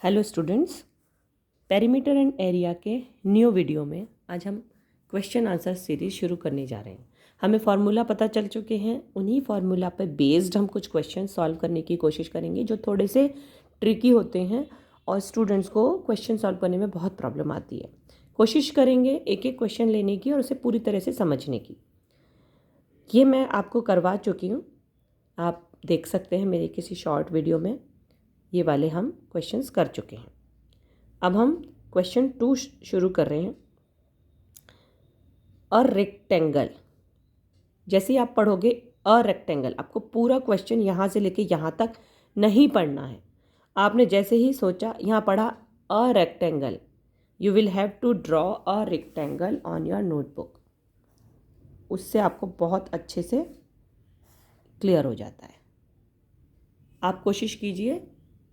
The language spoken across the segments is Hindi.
Hello students, perimeter and area के न्यू वीडियो में आज हम क्वेश्चन आंसर सीरीज शुरू करने जा रहे हैं। हमें फार्मूला पता चल चुके हैं, उन्हीं फार्मूला पर बेस्ड हम कुछ क्वेश्चन सॉल्व करने की कोशिश करेंगे जो थोड़े से ट्रिकी होते हैं और स्टूडेंट्स को क्वेश्चन सॉल्व करने में बहुत प्रॉब्लम आती है। कोशिश करेंगे एक एक क्वेश्चन लेने की और उसे पूरी तरह से समझने की। ये मैं आपको करवा चुकी हूँ, आप देख सकते हैं मेरे किसी शॉर्ट वीडियो में। ये वाले हम क्वेश्चंस कर चुके हैं। अब हम क्वेश्चन 2 शुरू कर रहे हैं। अ रेक्टेंगल, जैसे ही आप पढ़ोगे अ रेक्टेंगल, आपको पूरा क्वेश्चन यहाँ से लेके यहाँ तक नहीं पढ़ना है। आपने जैसे ही सोचा यहाँ पढ़ा a rectangle, you will have to draw a rectangle on your notebook. उससे आपको बहुत अच्छे से क्लियर हो जाता है। आप कोशिश कीजिए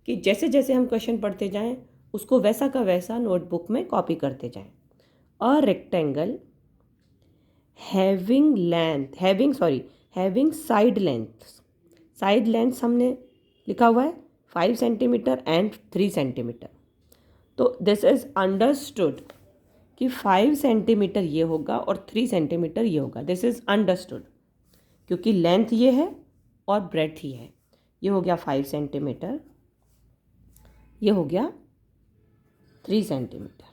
कि जैसे जैसे हम क्वेश्चन पढ़ते जाएं उसको वैसा का वैसा नोटबुक में कॉपी करते जाएं। A rectangle having side length हमने लिखा हुआ है 5 सेंटीमीटर एंड 3 सेंटीमीटर। तो दिस इज अंडरस्टूड कि 5 सेंटीमीटर ये होगा और 3 सेंटीमीटर ये होगा। दिस इज अंडरस्टूड क्योंकि लेंथ ये है और ब्रेड्थ ही है। ये हो गया 5 सेंटीमीटर, ये हो गया 3 centimetre.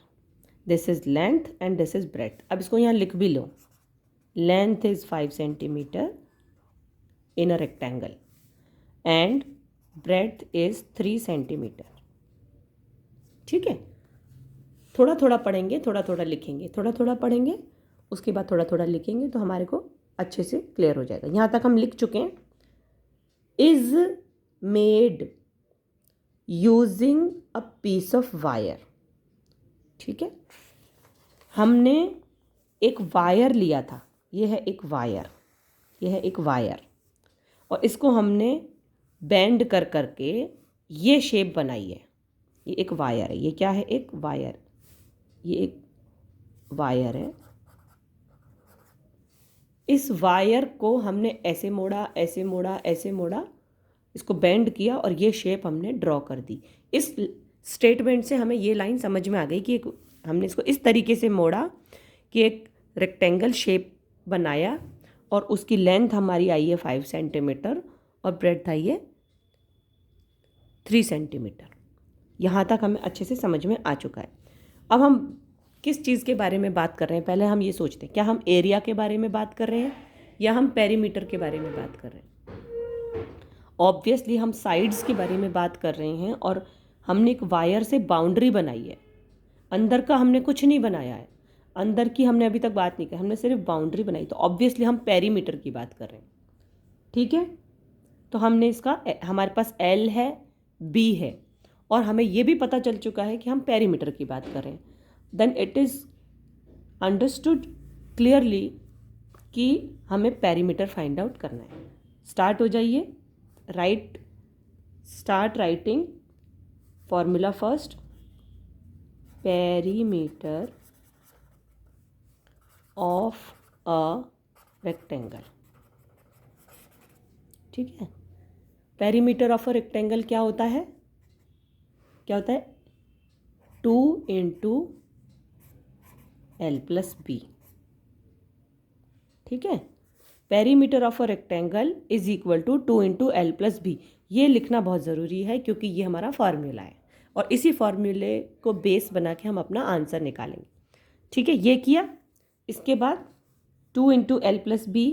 This is length and this is breadth. अब इसको यहाँ लिख भी लो, length is 5 centimetre in a rectangle and breadth is 3 centimetre. ठीक है, थोड़ा थोड़ा पढ़ेंगे, थोड़ा थोड़ा लिखेंगे, थोड़ा थोड़ा पढ़ेंगे, उसके बाद थोड़ा थोड़ा लिखेंगे तो हमारे को अच्छे से क्लियर हो जाएगा। यहाँ तक हम लिख चुके हैं। Is made using a piece of wire. ठीक है, हमने एक वायर लिया था, ये है एक वायर, ये है एक वायर, और इसको हमने बेंड कर करके ये शेप बनाई है। ये एक वायर है, ये क्या है? एक वायर, ये एक वायर है। इस वायर को हमने ऐसे मोड़ा, ऐसे मोड़ा, ऐसे मोड़ा, इसको बेंड किया और ये शेप हमने ड्रॉ कर दी। इस स्टेटमेंट से हमें ये लाइन समझ में आ गई कि हमने इसको इस तरीके से मोड़ा कि एक रेक्टेंगल शेप बनाया और उसकी लेंथ हमारी आई है 5 सेंटीमीटर और ब्रेड्थ आई है 3 सेंटीमीटर। यहाँ तक हमें अच्छे से समझ में आ चुका है। अब हम किस चीज़ के बारे में बात कर रहे हैं? पहले हम ये सोचते हैं, क्या हम एरिया के बारे में बात कर रहे हैं या हम पेरीमीटर के बारे में बात कर रहे हैं? ऑब्वियसली हम साइड्स के बारे में बात कर रहे हैं और हमने एक वायर से बाउंड्री बनाई है। अंदर का हमने कुछ नहीं बनाया है, अंदर की हमने अभी तक बात नहीं की, हमने सिर्फ बाउंड्री बनाई। तो ऑब्वियसली हम पेरीमीटर की बात कर रहे हैं। ठीक है, तो हमने इसका, हमारे पास एल है, बी है, और हमें यह भी पता चल चुका है कि हम पेरीमीटर की बात कर रहे हैं। Then it is understood clearly कि हमें पेरीमीटर फाइंड आउट करना है। स्टार्ट हो जाइए, start writing formula first. Perimeter of a rectangle. ठीक है, पेरीमीटर ऑफ अ रेक्टेंगल क्या होता है? क्या होता है? 2 इंटू एल प्लस बी। ठीक है, perimeter of a rectangle is equal to 2 into L plus B. ये लिखना बहुत ज़रूरी है क्योंकि ये हमारा फार्मूला है और इसी फार्मूले को बेस बना के हम अपना आंसर निकालेंगे। ठीक है, ये किया। इसके बाद 2 इंटू एल प्लस बी,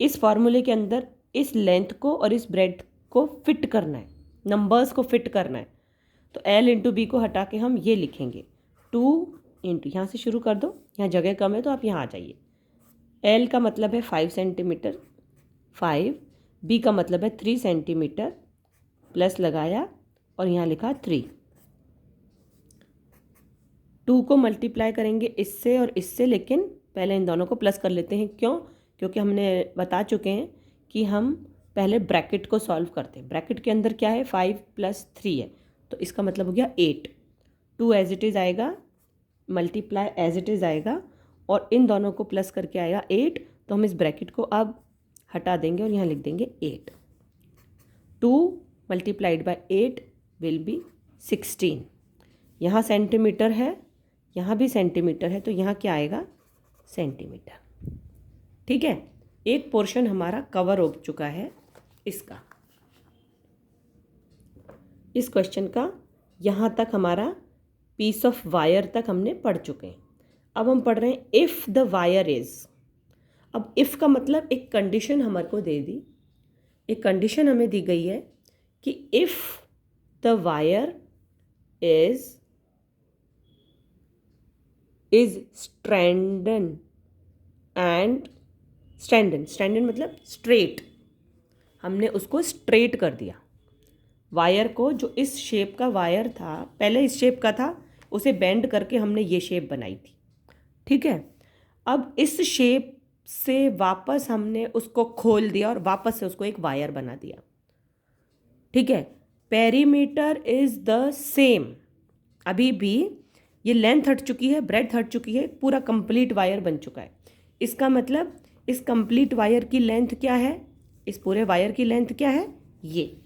इस फार्मूले के अंदर इस लेंथ को और इस ब्रेड्थ को फिट करना है, नंबर्स को फिट करना है। तो एल इंटू बी को हटा के हम ये लिखेंगे 2 इंटू, यहाँ से शुरू कर दो, यहाँ जगह कम है तो आप यहाँ आ जाइए। एल का मतलब है 5 सेंटीमीटर, 5, बी का मतलब है 3 सेंटीमीटर, प्लस लगाया और यहाँ लिखा 3। 2 को मल्टीप्लाई करेंगे इससे और इससे, लेकिन पहले इन दोनों को प्लस कर लेते हैं। क्यों? क्योंकि हमने बता चुके हैं कि हम पहले ब्रैकेट को सॉल्व करते हैं। ब्रैकेट के अंदर क्या है? 5 + 3 है, तो इसका मतलब हो गया 8। 2 एज इट इज़ आएगा, मल्टीप्लाई एज इट इज़ आएगा, और इन दोनों को प्लस करके आएगा 8। तो हम इस ब्रैकेट को अब हटा देंगे और यहाँ लिख देंगे 8। 2 × 8 विल बी 16। यहाँ सेंटीमीटर है, यहाँ भी सेंटीमीटर है, तो यहाँ क्या आएगा? सेंटीमीटर। ठीक है, एक पोर्शन हमारा कवर हो चुका है इसका, इस क्वेश्चन का यहाँ तक हमारा पीस ऑफ वायर तक हमने पढ़ चुके हैं। अब हम पढ़ रहे हैं इफ़ द वायर इज़। अब इफ़ का मतलब एक कंडीशन हमारे को दे दी, एक कंडीशन हमें दी गई है कि if the wire is straightened and straightened मतलब स्ट्रेट, हमने उसको स्ट्रेट कर दिया। वायर को, जो इस शेप का वायर था, पहले इस शेप का था, उसे बेंड करके हमने ये शेप बनाई थी। ठीक है, अब इस शेप से वापस हमने उसको खोल दिया और वापस से उसको एक वायर बना दिया। ठीक है, पेरीमीटर इज द सेम। अभी भी ये लेंथ हट चुकी है, ब्रेड्थ हट चुकी है, पूरा कंप्लीट वायर बन चुका है। इसका मतलब इस कंप्लीट वायर की लेंथ क्या है? इस पूरे वायर की लेंथ क्या है? ये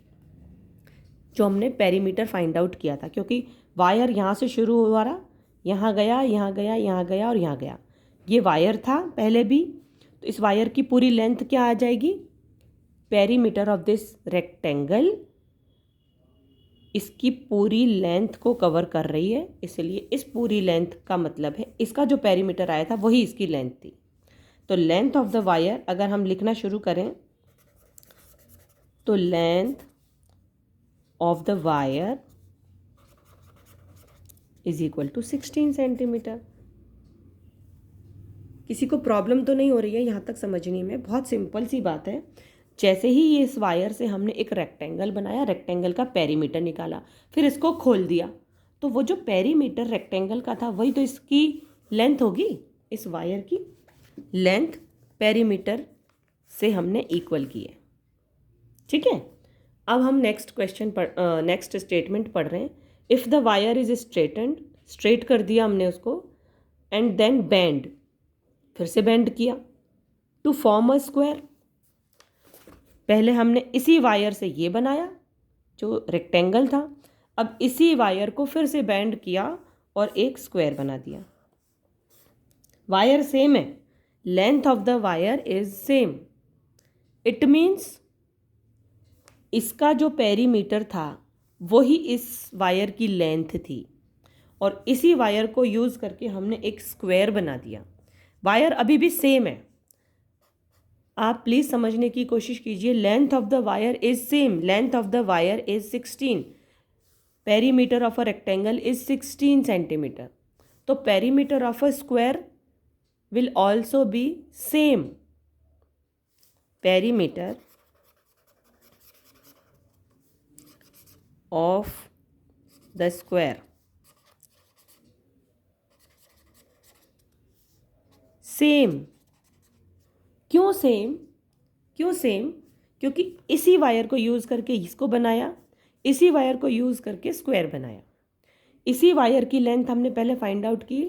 जो हमने पेरीमीटर फाइंड आउट किया था, क्योंकि वायर यहाँ से शुरू हुआ रहा, यहाँ गया, यहाँ गया, यहाँ गया और यहाँ गया। ये वायर था पहले भी, तो इस वायर की पूरी लेंथ क्या आ जाएगी? पेरीमीटर ऑफ दिस रेक्टेंगल इसकी पूरी लेंथ को कवर कर रही है, इसलिए इस पूरी लेंथ का मतलब है इसका जो पेरीमीटर आया था वही इसकी लेंथ थी। तो लेंथ ऑफ द वायर अगर हम लिखना शुरू करें तो length of the wire is equal to 16 centimetre. किसी को प्रॉब्लम तो नहीं हो रही है यहाँ तक समझने में? बहुत सिंपल सी बात है। जैसे ही ये इस वायर से हमने एक रेक्टेंगल बनाया, रेक्टेंगल का पेरीमीटर निकाला, फिर इसको खोल दिया, तो वो जो पेरीमीटर रेक्टेंगल का था वही तो इसकी लेंथ होगी। इस वायर की लेंथ पेरीमीटर से हमने इक्वल की है। ठीक है, अब हम नेक्स्ट स्टेटमेंट पढ़ रहे हैं। If the wire is straightened, straight कर दिया हमने उसको, एंड देन बेंड, फिर से बेंड किया टू फॉर्म अ स्क्वायर। पहले हमने इसी वायर से ये बनाया जो रेक्टेंगल था, अब इसी वायर को फिर से बेंड किया और एक स्क्वायर बना दिया। वायर सेम है, length of the wire is same, it means इसका जो पेरीमीटर था वही इस वायर की लेंथ थी, और इसी वायर को यूज़ करके हमने एक स्क्वायर बना दिया। वायर अभी भी सेम है, आप प्लीज़ समझने की कोशिश कीजिए। Length of the wire is same, length of the wire is 16, perimeter of a rectangle is 16 centimetre. तो perimeter of a square will also be same. Perimeter of the square same. क्यों सेम? क्यों सेम? क्योंकि इसी वायर को यूज़ करके इसको बनाया, इसी वायर को यूज़ करके स्क्वायर बनाया। इसी वायर की लेंथ हमने पहले फाइंड आउट की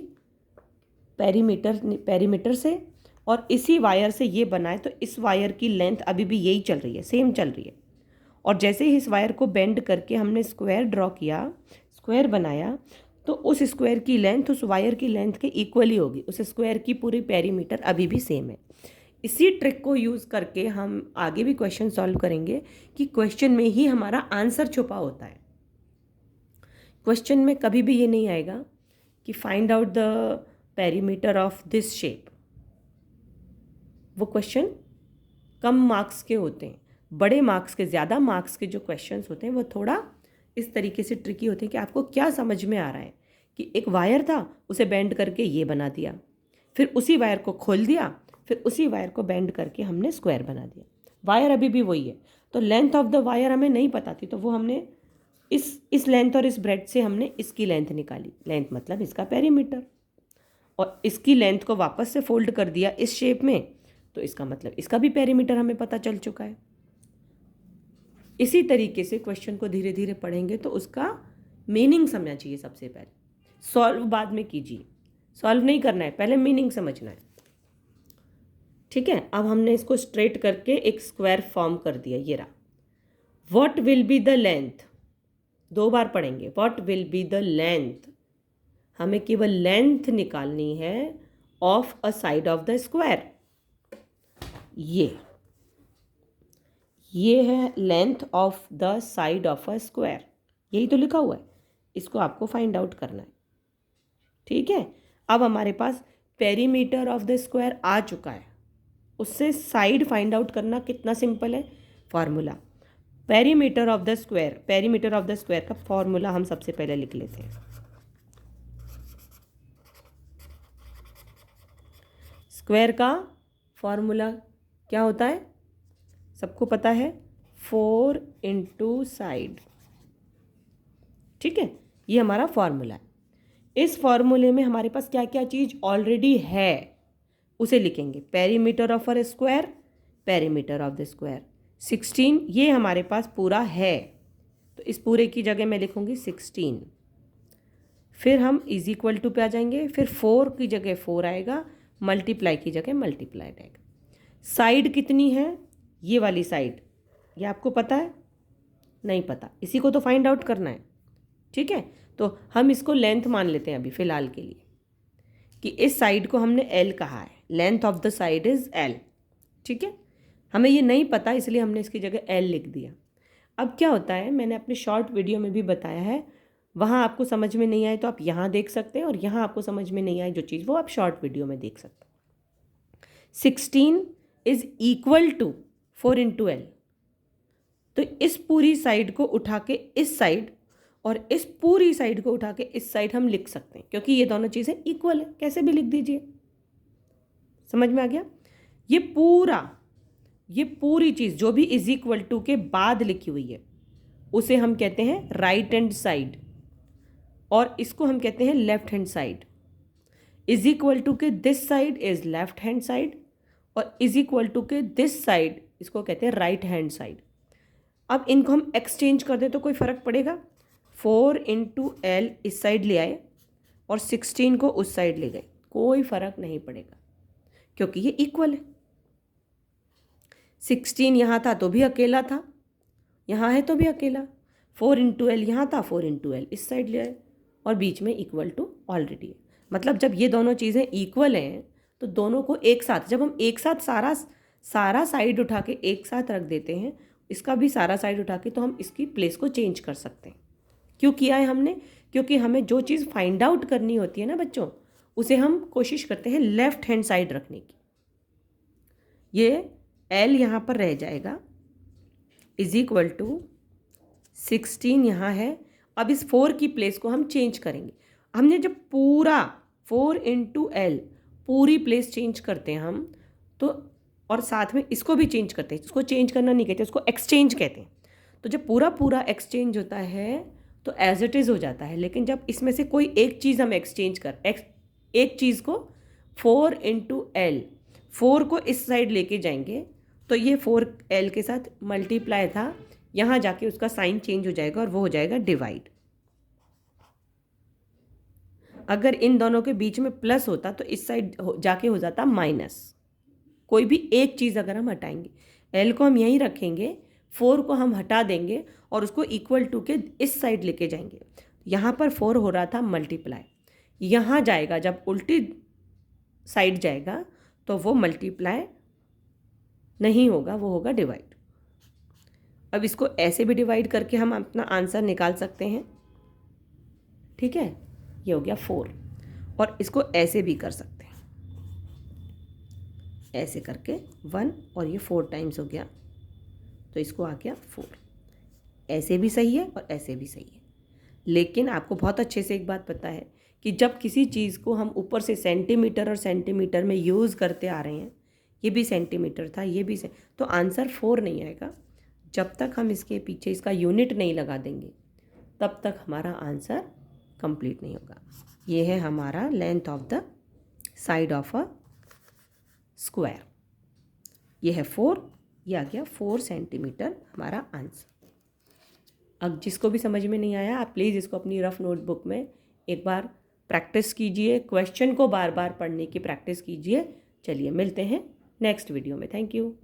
पेरीमीटर से, और इसी वायर से ये बनाए, तो इस वायर की लेंथ अभी भी यही चल रही है, सेम चल रही है। और जैसे ही इस वायर को बेंड करके हमने स्क्वायर ड्रॉ किया, स्क्वायर बनाया, तो उस स्क्वायर की लेंथ उस वायर की लेंथ के इक्वल ही होगी। उस स्क्वायर की पूरी पेरीमीटर अभी भी सेम है। इसी ट्रिक को यूज़ करके हम आगे भी क्वेश्चन सॉल्व करेंगे कि क्वेश्चन में ही हमारा आंसर छुपा होता है। क्वेश्चन में कभी भी ये नहीं आएगा कि find out the perimeter of this shape. वो क्वेश्चन कम मार्क्स के होते हैं। बड़े मार्क्स के, ज़्यादा मार्क्स के जो क्वेश्चंस होते हैं वो थोड़ा इस तरीके से ट्रिकी होते हैं कि आपको क्या समझ में आ रहा है कि एक वायर था, उसे बेंड करके ये बना दिया, फिर उसी वायर को खोल दिया, फिर उसी वायर को बेंड करके हमने स्क्वायर बना दिया। वायर अभी भी वही है। तो लेंथ ऑफ द वायर हमें नहीं पता थी, तो वो हमने इस लेंथ और इस ब्रेड से हमने इसकी लेंथ निकाली। लेंथ मतलब इसका पेरीमीटर, और इसकी लेंथ को वापस से फोल्ड कर दिया इस शेप में, तो इसका मतलब इसका भी पेरीमीटर हमें पता चल चुका है। इसी तरीके से क्वेश्चन को धीरे धीरे पढ़ेंगे तो उसका मीनिंग समझना चाहिए। सबसे पहले सॉल्व बाद में कीजिए, सॉल्व नहीं करना है, पहले मीनिंग समझना है। ठीक है, अब हमने इसको स्ट्रेट करके एक स्क्वायर फॉर्म कर दिया, ये रहा। What will be the length? 2 बार पढ़ेंगे। What will be the length, हमें केवल लेंथ निकालनी है of a side of the square. ये है length of the side of a square, यही तो लिखा हुआ है, इसको आपको फाइंड आउट करना है। ठीक है, अब हमारे पास पेरीमीटर ऑफ द स्क्वायर आ चुका है, उससे साइड फाइंड आउट करना कितना सिंपल है। Formula perimeter of the square का फॉर्मूला हम सबसे पहले लिख लेते हैं। स्क्वायर का फॉर्मूला क्या होता है, सबको पता है, 4 इंटू साइड। ठीक है, ये हमारा फॉर्मूला है। इस फॉर्मूले में हमारे पास क्या क्या चीज़ ऑलरेडी है उसे लिखेंगे। Perimeter of a square, perimeter of the square 16, ये हमारे पास पूरा है, तो इस पूरे की जगह मैं लिखूंगी 16। फिर हम इज इक्वल टू पे आ जाएंगे, फिर 4 की जगह 4 आएगा, मल्टीप्लाई की जगह मल्टीप्लाई आएगा। साइड कितनी है, ये वाली साइड, ये आपको पता है, नहीं पता, इसी को तो फाइंड आउट करना है। ठीक है, तो हम इसको लेंथ मान लेते हैं अभी फ़िलहाल के लिए, कि इस साइड को हमने L कहा है, length of the side is L। ठीक है, हमें ये नहीं पता इसलिए हमने इसकी जगह L लिख दिया। अब क्या होता है, मैंने अपने शॉर्ट वीडियो में भी बताया है, वहाँ आपको समझ में नहीं आए तो आप यहाँ देख सकते हैं, और यहाँ आपको समझ में नहीं आए जो चीज़ वो आप शॉर्ट वीडियो में देख सकते हैं। 16 is equal to 4 into L। तो इस पूरी साइड को उठा के इस साइड और इस पूरी साइड को उठा के इस साइड हम लिख सकते हैं, क्योंकि ये दोनों चीज़ें इक्वल है, कैसे भी लिख दीजिए। समझ में आ गया। ये पूरी चीज़ जो भी इज इक्वल टू के बाद लिखी हुई है उसे हम कहते हैं राइट हैंड साइड, और इसको हम कहते हैं left hand side. Is equal to के this side is left hand side, और इज इक्वल टू के दिस साइड इसको कहते हैं राइट हैंड साइड। अब इनको हम एक्सचेंज कर दें तो कोई फ़र्क पड़ेगा। 4 इंटू L इस साइड ले आए और 16 को उस साइड ले गए, कोई फ़र्क नहीं पड़ेगा क्योंकि ये इक्वल है। 16 यहाँ था तो भी अकेला था, यहाँ है तो भी अकेला। 4 इंटू L यहाँ था, 4 इंटू L इस साइड ले आए, और बीच में इक्वल टू ऑलरेडी है। मतलब जब ये दोनों चीज़ें इक्वल हैं तो दोनों को एक साथ, जब हम एक साथ सारा साइड उठा के एक साथ रख देते हैं, इसका भी सारा साइड उठा के, तो हम इसकी प्लेस को चेंज कर सकते हैं। क्यों किया है हमने, क्योंकि हमें जो चीज़ फाइंड आउट करनी होती है ना बच्चों, उसे हम कोशिश करते हैं लेफ्ट हैंड साइड रखने की। ये L यहाँ पर रह जाएगा, इज इक्वल टू 16 यहाँ है। अब इस 4 की प्लेस को हम चेंज करेंगे। हमने जब पूरा 4 इंटू L पूरी प्लेस चेंज करते हैं हम, तो और साथ में इसको भी चेंज करते हैं, इसको चेंज करना नहीं कहते, उसको एक्सचेंज कहते हैं। तो जब पूरा एक्सचेंज होता है तो एज इट इज़ हो जाता है, लेकिन जब इसमें से कोई एक चीज़ हम एक्सचेंज एक चीज़ को 4 इंटू L, 4 को इस साइड लेके जाएंगे तो ये 4L के साथ मल्टीप्लाई था, यहाँ जाके उसका साइन चेंज हो जाएगा और वो हो जाएगा डिवाइड। अगर इन दोनों के बीच में प्लस होता तो इस साइड जाके हो जाता माइनस। कोई भी एक चीज़ अगर हम हटाएंगे, L को हम यहीं रखेंगे, 4 को हम हटा देंगे और उसको इक्वल टू के इस साइड लेके जाएंगे। यहाँ पर 4 हो रहा था मल्टीप्लाई, यहाँ जाएगा जब उल्टी साइड जाएगा तो वो मल्टीप्लाई नहीं होगा, वो होगा डिवाइड। अब इसको ऐसे भी डिवाइड करके हम अपना आंसर निकाल सकते हैं। ठीक है, ये हो गया 4, और इसको ऐसे भी कर सकते हैं, ऐसे करके 1, और ये 4 टाइम्स हो गया तो इसको आ गया 4। ऐसे भी सही है और ऐसे भी सही है। लेकिन आपको बहुत अच्छे से एक बात पता है कि जब किसी चीज़ को हम ऊपर से सेंटीमीटर और सेंटीमीटर में यूज़ करते आ रहे हैं, ये भी सेंटीमीटर था, ये भी तो आंसर 4 नहीं आएगा। जब तक हम इसके पीछे इसका यूनिट नहीं लगा देंगे तब तक हमारा आंसर कंप्लीट नहीं होगा। ये है हमारा length of the side of a square, ये है 4, ये आ गया 4 सेंटीमीटर हमारा आंसर। अब जिसको भी समझ में नहीं आया, आप प्लीज़ इसको अपनी रफ नोटबुक में एक बार प्रैक्टिस कीजिए, क्वेश्चन को बार बार पढ़ने की प्रैक्टिस कीजिए। चलिए मिलते हैं नेक्स्ट वीडियो में। Thank you.